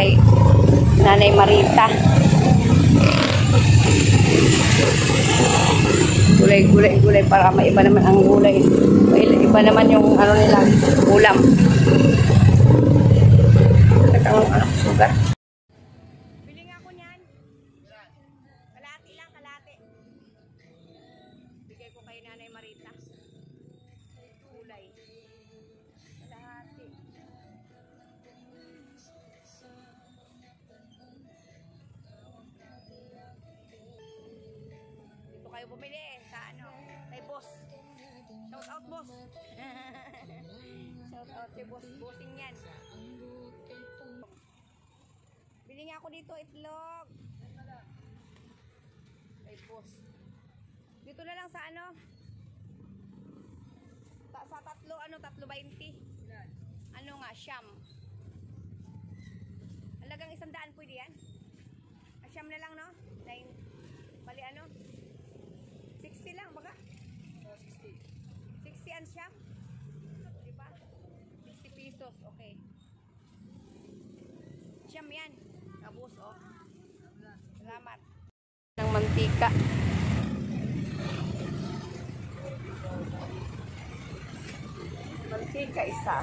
kay Nanay Marita. Gulay para maiba naman ang gulay. Iba naman yung ano nila, ulam. Ang sugar. Bili nga ako niyan. Kalahati lang, kalahati. Bigay ko kay Nanay Marita. Gulay. Kalahati. Dito kayo bumili sa ano, kay boss. Shout out boss. Shout out kay boss. Bossing yan. Bili nga ako dito itlog. Kay boss. Dito na lang sa ano? Sa tatlo, ano, 3.20. Ano nga, siyam. Halagang 100 pwede yan? Siyam na lang, no? Bali ano? 60 lang, baga? 60 ang siyam? Diba? 60 pesos, okay. Siyam yan. Kabus, oh. Salamat. Ng mantika. Mantika isa.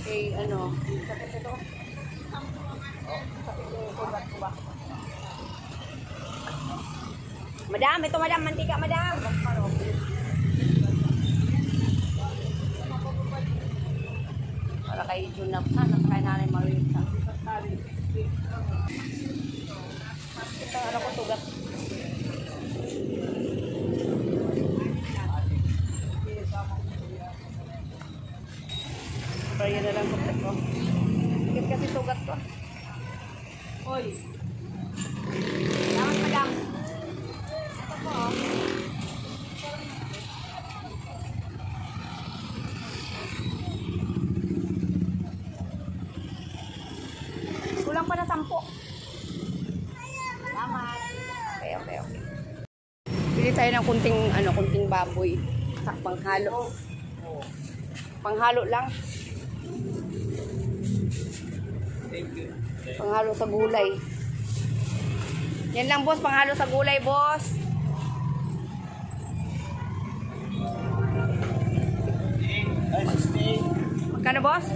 Okay, ano? Sakit ito. Sakit yung sugat ko ba? Madam, ito madam, mantika madam. Para kay Junap na, kay Nanay Marita. Ito ano ko sugat. Pero yun na lang sugat ko. Sakit kasi sugat ko. Oy. Salamat madam. Ito po. Kulang pa na 10. Salamat. Okay. Bili tayo ng kunting baboy. Panghalo. Panghalo lang. Thank you. Panghalo sa gulay. Yan lang boss, panghalo sa gulay boss. Ay, 68. Magkano boss?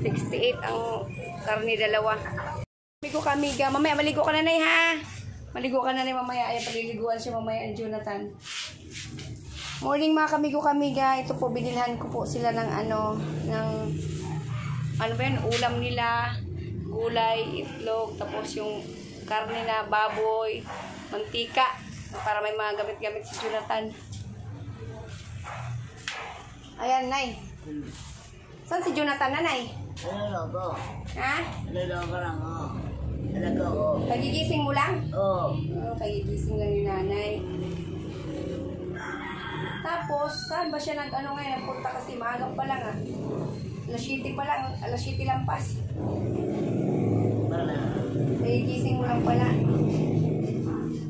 68 ang karne dalawa. Maligo ka, amiga. Mamaya, maligo ka na, Nay, ha? Maligo ka na, Nay, mamaya. Ay, paliliguan siya mamaya ang Jonathan. Morning, mga kamigo-kamiga. Ito po, binilhan ko po sila ng ano ba yun? Ulam nila. Gulay, itlog, tapos yung karne na baboy, mantika. Para may mga gamit-gamit si Jonathan. Ayan, Nay. Saan si Jonathan na, Nay? Ano ko? Ha? Ano ko lang, oh. Talaga ko. Kagigising mo lang? Oo. Kagigising lang ni Nanay. Tapos, saan ba siya nag-ano ngayon? Nagpunta kasi maaga pa lang, ah. Alas 7 pa lang. Alas 7 lampas. Wala. Kagigising mo lang pala.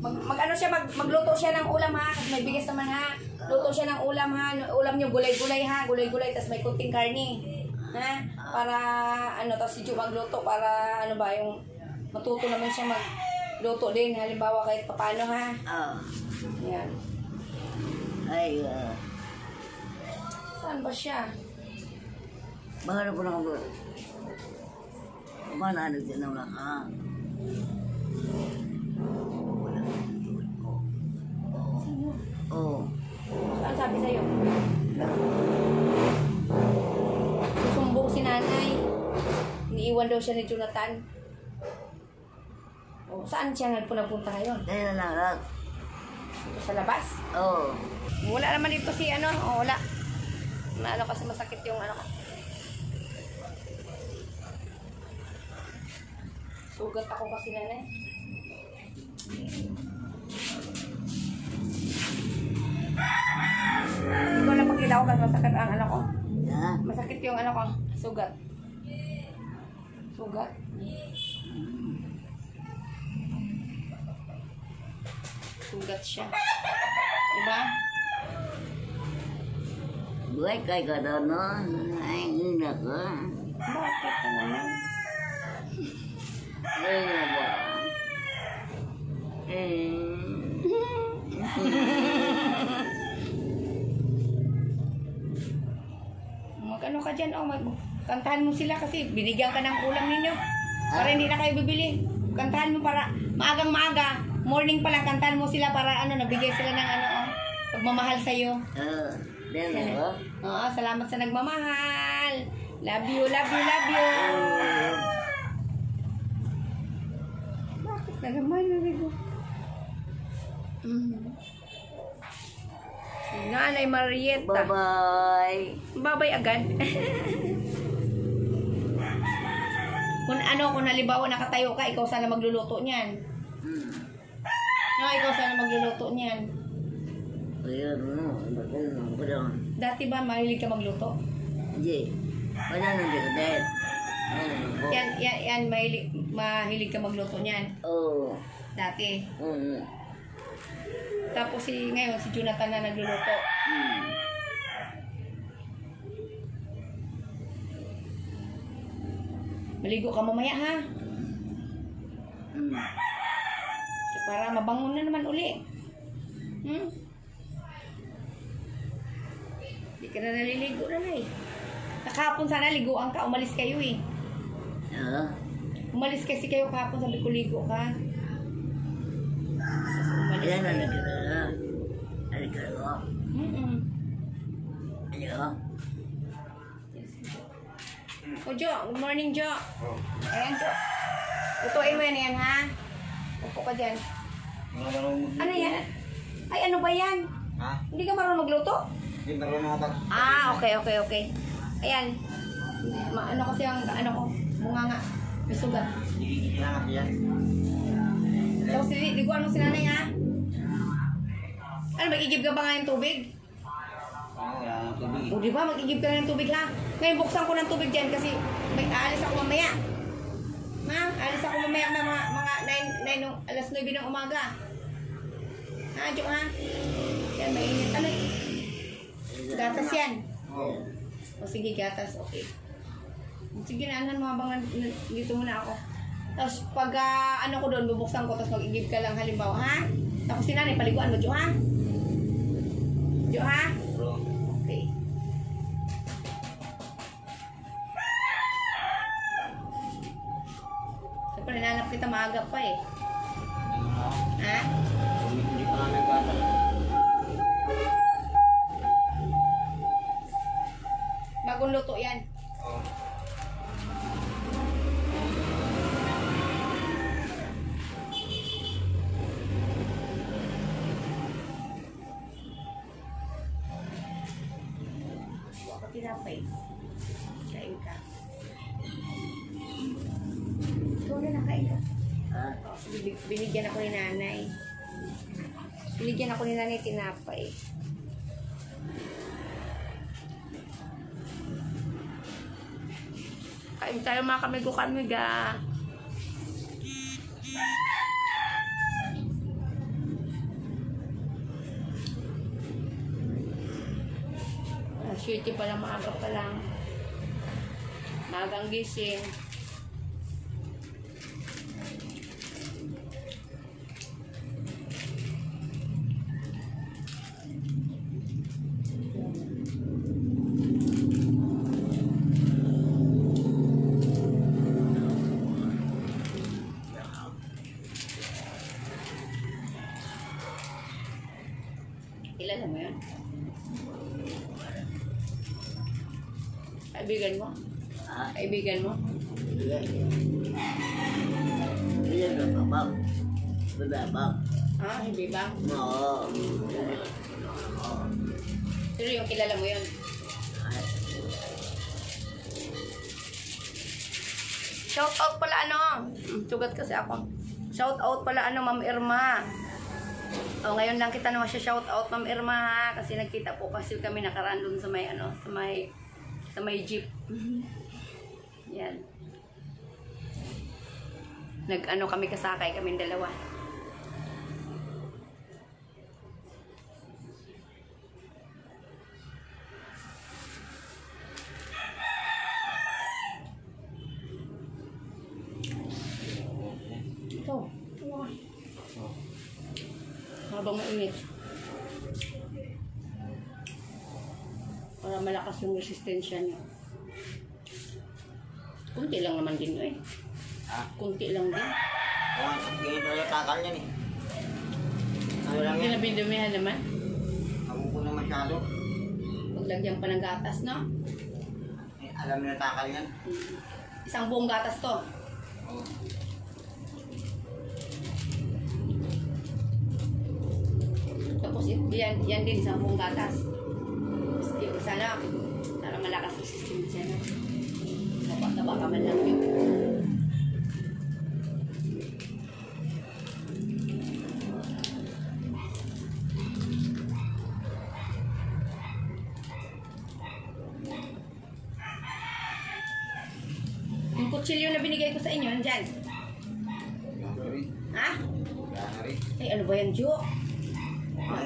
Mag-ano siya, magluto siya ng ulam, ha? Kasi may bigas naman, ha? Luto siya ng ulam, ha? Ulam niyo, gulay-gulay, ha? Gulay-gulay, tapos may kunting karne. Ha? Para, ano, tapos si Ju magluto para, ano ba, yung matuto naman siya magluto din. Halimbawa, kahit papano, ha? Oo. Yan. Ay, Saan ba siya? bahara po na ako. Kumana, dyan na wala ka. Wala. Oo. Saan sabi sa'yo? Susumbong si Nanay. Iniiwan daw siya ni Jonathan. O, saan siya nagpunta ngayon? Dahil na lang. Sa labas? Oo. Wala naman dito si ano. O, wala. Ano kasi masakit yung ano ko. Sugat ako kasi Nanay. Hindi ko na pakita ko kasi masakit ang ano ko. Ha? Masakit yung ano ko. Sugat. Sugat. Sugat siya. Diba? Buhay kay kadanon. Ay, ina ka. Bakit ka naman? Ay, nga ba? Mag-ano ka dyan, oh, kantahan mo sila kasi binigyan ka ng ulam ninyo. Para hindi na kayo bibili. Kantahan mo para maagang maaga, morning pa lang, kantahan mo sila para ano, nabigay sila ng ano, oh, pagmamahal sa'yo. Dyan ako. Oo, salamat sa nagmamahal. Love you, love you, love you. Bakit na naman, Rigo? Nanay Marietta. Bye-bye. Babay agad. Kung halimbawa nakatayo ka, ikaw sana magluluto niyan. No, ikaw sana magluluto niyan. Ayun, ano ba lang? Dati ba mahilig ka magluto? Hindi. Wala nang dito. Yan, mahilig ka magluto niyan. Oo. Dati. Tapos ngayon, si Jonathan na nagluluto. Maligo ka mamaya, ha? Para mabangon na naman uli. Hindi ka na naliligo na eh. Nakahapon sana liguan ka, umalis kayo eh. Umalis kasi kayo kahapon, sabi ko ligo ka. Umalis Ilan na kayo. nagkala? Nagkala ko. Ano? O Jo, good morning Jo. Ayan Jo. Lutuin mo yan, ha? Upo ka dyan. Ano yan? Ay, ano ba yan? Ha? Hindi ka marunong magluto? Hindi marunong ako. Okay. Ayan. Ano kasi ang ano ko? Bunga nga. May sugat. Hindi lang yan. Tapos liguan mo si nanay, ha? Ano, mag-igib ka ba nga yung tubig? Oo, wala nang tubig. O, di ba? Mag-igib ka ng tubig, ha? Ngayon, buksan ko ng tubig dyan kasi may aalis ako mamaya. Ma, aalis ako mamaya mga 9, alas 9 ng umaga. Ha, Jo, ha? Yan, mainit. Ano? Gatas yan. Oo. O, sige, gatas. Okay. Sige na, anan mo habang dito muna ako. Tapos, pag ano ko doon, bubuksan ko, tapos mag-igib ka lang halimbawa, ha? Tapos si nanay, paliguan mo, Jo, ha? Jo, ha? Bro. Okay. Siyempre, nanap kita maaga pa eh. Ha? Hindi pa namin gata. Bagong luto yan. Oo. Huwag ka tinapay. Kain ka. Ikaw na nakain ka. Binigyan ako ni nanay. Binigyan ako ni nanay tinapay. Kain tayo mga kamigo-kamiga. Shirty pa lang, maaga pa lang. Maagang gising. Kilala mo yun? Kaibigan mo? Kaibigan mo? Ilan na babak? Babak? Hindi ba? Oo. Pero yung kilala mo yun? Shout out pala sugat kasi ako. Shout out pala Ma'am Irma. Ngayon lang kita naman siya shout out Ma'am Irma, ha? Kasi nagkita po kasi kami nakaraan dun sa may sa may jeep. Yan. Kami kasakay, kaming dalawa. to. Wow. Habang mainit. Para malakas yung resistensya niya. Kunti lang naman din eh. Ha? Kunti lang din. Oo, ganyan talaga takal yan eh. Ano lang Hindi yan? na binumihan naman. Ako na masyado. Maglagyan pa ng gatas, no? Eh, alam na takal yan. Isang buong gatas to. Oo. Tapos yan din isang buong gatas. Sana malakas ang system siya, no? Taba ka man lang yun. Yung kutsilyo na binigay ko sa inyo, nandyan. Ha? Ay, ano ba yan, Jo?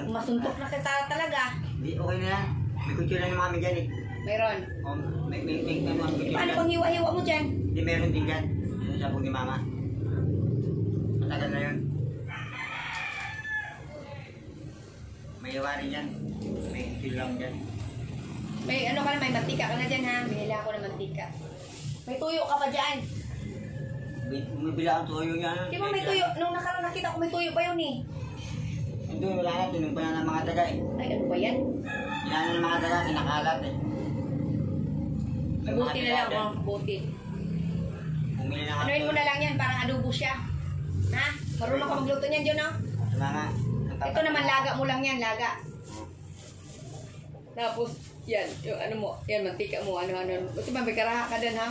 Masuntok na kita talaga. Hindi, okay na yan. May kutsyo na naman kami dyan eh. Mayroon. Oh, may ano ang kutsyo Paano dyan. pang hiwa-hiwa mo dyan? Hindi, meron din dyan. Yung sabog ni Mama. Matagal na yun. May iwa rin dyan. May kutsyo lang dyan. May ano ka na, may mantika ka na dyan ha. Binila ako ng mantika. May tuyo ka pa dyan. Bumibila ang tuyo niya. Di ba may tuyo? Nung nakaraan nakita ko may tuyo pa yun eh. Doon wala na, tinumpa na ng mga daga eh. Ay, ano ba yan? Inano ng mga daga, kinakalat eh. May mga Buti na daga lang, dyan. oh. Buti. Bumili na nga Anuin mo tuyo. na lang yan, parang adobo siya. Ha? Marunong ka magluto niyan, John, no? Wala nga. Ito naman, laga mo lang yan, laga. Tapos, yan, yung ano mo, yan, mantika mo, ano. Buti ba, may karaha ka din, ha?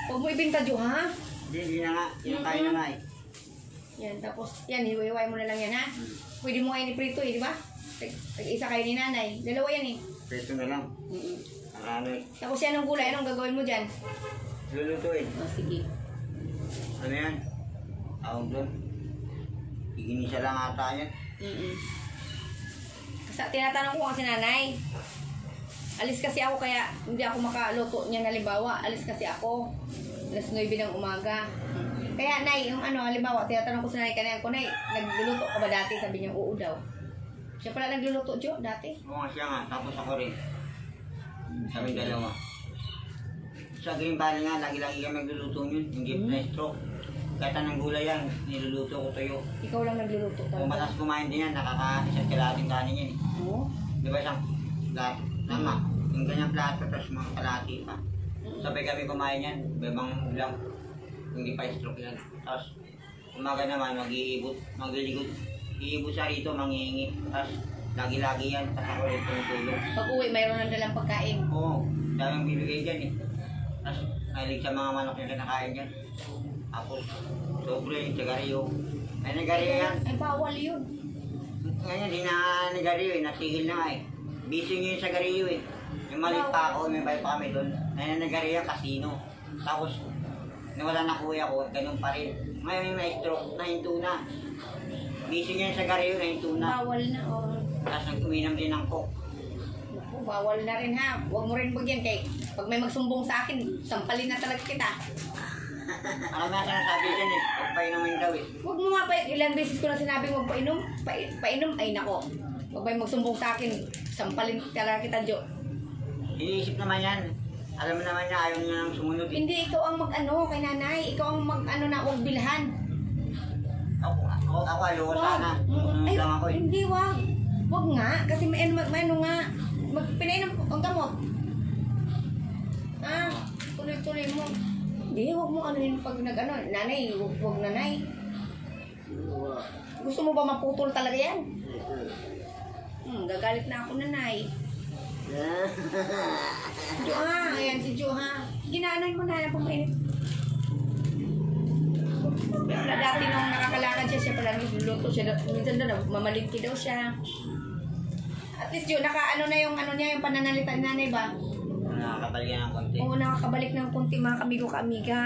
Huwag mo ibinta, Jo, ha? Hindi na nga. Kinakain na nga eh. Yan, tapos, yan, hiwa-hiway mo na lang yan, ha? Pwede mo ngayon iprito, eh, di ba? Tag-isa kayo ni nanay. Dalawa yan, eh. Preso na lang. Mm-mm. Ang ano eh. Tapos yan ang gulay, anong gagawin mo dyan? Lulutuin. Oh, sige. Ano yan? Tawag doon. Iginisa lang ata yan. Kasi tinatanong ko kasi nanay. Alis kasi ako kaya hindi ako makaluto niya halimbawa. Alis kasi ako. Alas 9 ng umaga. Kaya nay, yung ano halimbawa, tinatanong ko sa nanay kanina ko, nay, nagluluto ka ba dati? Sabi niya, oo daw. Siya pala nagluluto, Jo, dati. Oo nga siya nga. Tapos ako rin. Kami dalawa. Sa Green Valley nga, lagi-lagi kami nagluluto yun. Hindi presto. Kahit anong gulay yan, niluluto ko tuyo. Ikaw lang nagluluto Kung talaga. matas kumain din yan, nakaka-isang kalating kanin yan eh. Oo. Di ba isang plato? Tama. Yung ganyang plato, tapos mga kalati pa. Sabay kami kumain yan, bebang lang. Hindi pa stroke yan. Tapos, umaga naman, mag-iibot, magliligot. Iibot siya rito, manghihingi. Tapos, lagi-lagi yan, tapos ako rin tumutulong. Pag uwi, mayroon ng dalang pagkain. Oo, daming bibigay dyan eh. Tapos, mahilig sa mga manok yung kinakain dyan. Tapos, sobre, sigarilyo. Ay, nagariyo yan. Ay, bawal yun. Ngayon, di na nagariyo eh, natigil na nga eh. Busy nyo yung sigarilyo eh. Yung maliit pa ako, may bayad pa kami doon. Ngayon, nagariyo, casino. Tapos, nawala na kuya ko, ganun pa rin. Ngayon, yung na-stroke, nahinto na. Busy nyo yung sigarilyo, nahinto na. Bawal na, oh. Tapos, nag-uminam din ng coke. Naku, bawal na rin ha. Huwag mo rin bagyan kay pag may magsumbong sa akin, sampalin na talaga kita. Alam nga sinasabi dyan eh, huwag pa inumin daw eh. Huwag mo nga pa, ilang beses ko na sinabing huwag painom. Painom, ay nako. Pag may magsumbong sa akin, sampalin talaga kita, Jo. Iniisip naman yan. Alam mo naman niya, ayaw niya nang sumunod eh. Hindi, ikaw ang mag-ano kay nanay. Ikaw ang mag-ano na, huwag bilhan. Ako ayoko sana. Sumunod lang ako eh. Hindi, wag. Wag nga, kasi may ano nga. Pinainom ang gamot. Ah, tuloy-tuloy mo. Hindi, huwag mo ano yun pag nag-ano. Nanay, huwag nanay. Gusto mo ba maputol talaga yan? Gagalit na ako, nanay. Jo ha, ayan si Jo ha. Ginaanoy mo na pag mainit. Na dati nung nakakalakad siya pala nagluluto siya. Minsan doon, mamalingki daw siya. At least Jo, nakaano na yung ano niya, yung pananalita ni nanay ba? Nakakabalik yan ng konti. Oo, nakakabalik ng konti mga kamigo ka-amiga.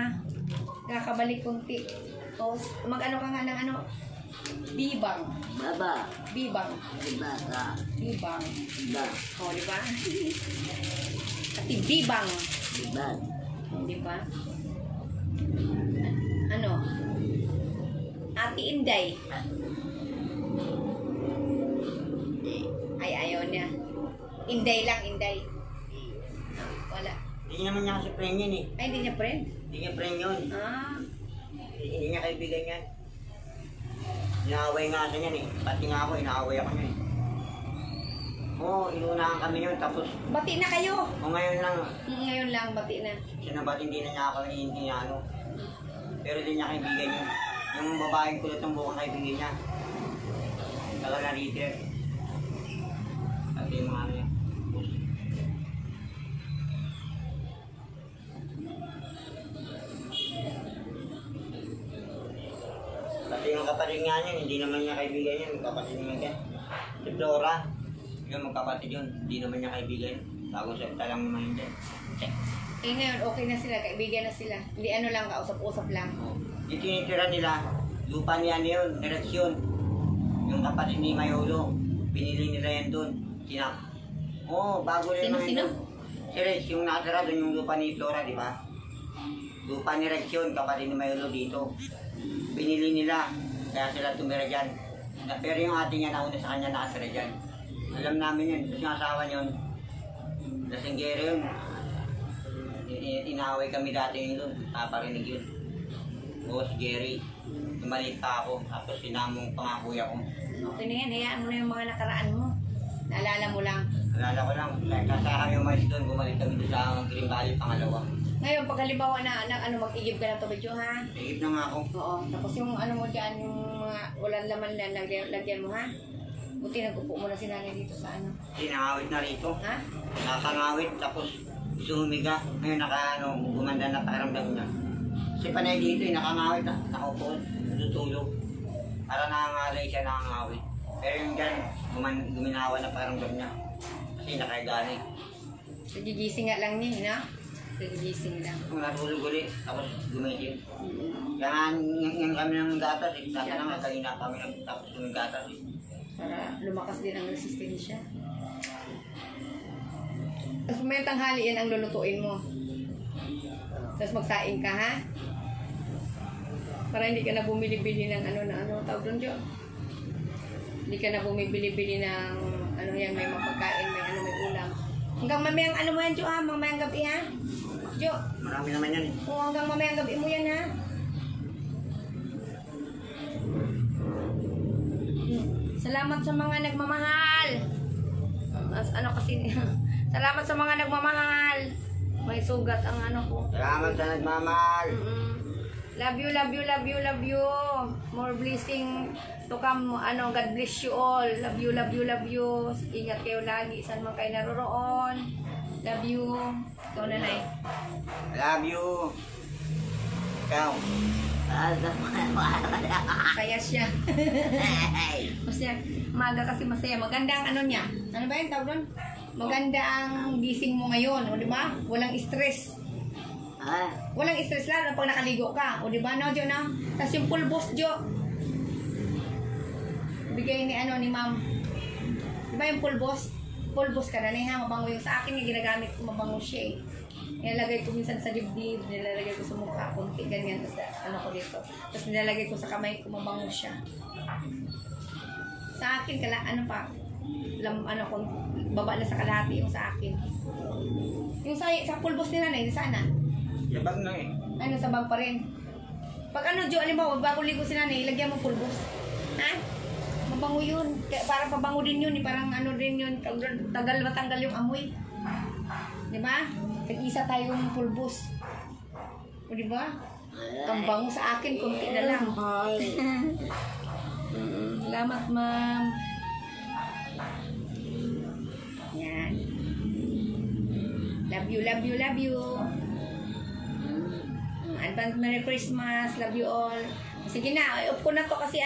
Nakakabalik konti. Tapos, mag-ano ka nga ng ano, bibang. Baba. Bibang. Iba ka. Bibang. Iba. O, di ba? At bibang. Iba. Di ba? Ano? Ate Inday. Ay, ayaw niya. Inday lang, Inday. Wala. Hindi naman niya kasi friend yun eh. Ay, hindi niya friend? Hindi niya friend yun. Ah. Hindi niya kaibigan yan. Inaaway nga siya yan eh. Pati nga ako, inaaway ako niya eh. Oo, inunahan kami yun. Tapos, Bati na kayo. ngayon lang, Ngayon lang, bati na. sinabat hindi na niya ako ano. Pero hindi niya kaibigan yun. Yung babaeng kulot ng bukang kaibigan niya. Taga na rito. Pati yung mga ano niya. Pati yung kapatid nga niya, hindi naman niya kaibigan yun. Kapatid naman niya. Si Flora. Yung magkapatid yun, hindi naman niya kaibigan. Bagong septa lang naman yun dyan. Eh ngayon, okay na sila, kaibigan na sila. Hindi ano lang, kausap-usap lang. Yung tinitira nila, lupa niya na yun, direksyon. Yung kapatid ni Mayolo, pinili nila yan doon. Bago rin naman Sino? yun. Si Rex, yung nakatira doon yung lupa ni Flora, di ba? Lupa ni Rex yun, kapatid ni Mayolo dito. Pinili nila, kaya sila tumira dyan. Pero yung ate niya nauna sa kanya nakatira dyan. Alam namin yun, kasi yung asawa niyon, lasinggero yun. Inaaway kami dati yun doon, paparinig yun. O si Jerry, maliit pa ako, tapos sinamong pa nga kuya ko. Okay na yan, hayaan mo na yung mga nakaraan mo. Naalala mo lang. Alala ko lang, kasi kami umalis doon, bumalik kami doon sa Green Valley, pangalawa. Ngayon, pag halimbawa na mag-igib ka ng tubig yun, ha? Higit na nga ako. Oo. Tapos yung ano mo dyan, yung mga walang laman na lagyan mo, ha? Buti nag-upo mo na si nanay dito sa ano. Sinangawit na rito. Ha? Nakangawit, tapos gusto humiga. Ngayon gumanda na pakiramdam niya. Si Panay dito, nakangawit na, nakaupo, tutulog. Para nakangalay siya, nakangawit. Pero yung dyan, guminawa na pakiramdam niya. Kasi nakagani. Nagigising nga lang niya, no? Nagigising lang. Kung natulog ulit, tapos gumitin. Kaya nga kami ng gatas, sabi naman, kanina kami tapos ng gatas. Para lumakas din ang resistensya. Tapos may tanghali yan ang lulutuin mo. Tapos magsaing ka, ha? Para hindi ka na bumili-bili ng tawag doon, Jo? Hindi ka na bumibili-bili ng yan, may mapagkain, may ulam. Hanggang mamayang mo yan, Jo, ha? Mamayang gabi, ha? Jo. Marami naman yan eh. Oo, hanggang mamayang gabi mo yan, ha? Salamat sa mga nagmamahal. Salamat sa mga nagmamahal. May sugat ang ko. Salamat sa nagmamahal. Love you, love you, love you, love you. More blessing to come. God bless you all. Love you, love you, love you. Ingat kayo lagi. Saan man kayo naroroon. Love you. Ikaw, nanay. Love you. Ikaw. Kaya siya. Masaya. Maga kasi masaya. Maganda ang niya. Ano ba yun tawag doon? Maganda ang gising mo ngayon. O diba? Walang stress. Walang stress lalo pag nakaligo ka. O diba no, Jo, no? Tapos yung pulbos, Jo. Bigay ni ma'am. Diba yung pulbos? Pulbos ka na ha. Mabango yung sa akin. Yung ginagamit ko, mabango siya eh. Nilalagay ko minsan sa dibdib, nilalagay ko sa mukha, konti ganyan, tapos ko dito. Tapos nilalagay ko sa kamay ko, mabango siya. Sa akin, baba na sa kalahati yung sa akin. Yung sa pulbos nila na, sana. Labag na eh. Sa bag pa rin. Pag Jo, alimbawa, bago ligo si nanay, ilagyan mo pulbos. Ha? Mabango yun. Kaya parang pabango din yun, parang din yun, tagal matanggal yung amoy. Diba? Tag-isa tayong pulbos. O diba? Ang bango sa akin, konti na lang. Salamat, ma'am. Yan. Love you, love you, love you. Advance Merry Christmas. Love you all. Sige na, off ko na to kasi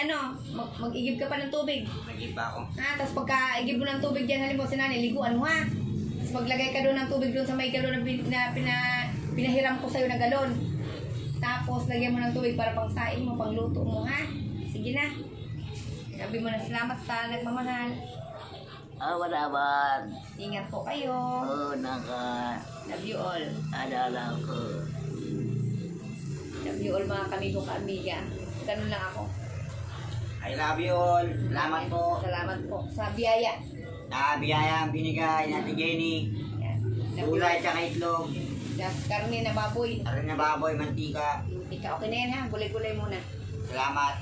mag-igib ka pa ng tubig. Nag-igib ako. Tapos pagka igib mo ng tubig dyan, halimbawa si nanay, liguan mo ha. Tapos maglagay ka doon ng tubig doon sa may galon na pinahiram ko sa'yo na galon. Tapos lagyan mo ng tubig para pang saing mo, pang luto mo, ha? Sige na. Sabi mo na salamat sa nagmamahal. Wala. Ingat po kayo. Love you all. Alala ko. Love you all mga kamigo ka-amiga. Ganun lang ako. I love you all. Salamat po. Salamat po sa biyaya. Biyaya ang binigay natin Jenny. Yan. Gulay tsaka itlog. Just karne na baboy. Arin na baboy, mantika. Ikaw, okay na yan ha. Gulay-gulay muna. Salamat.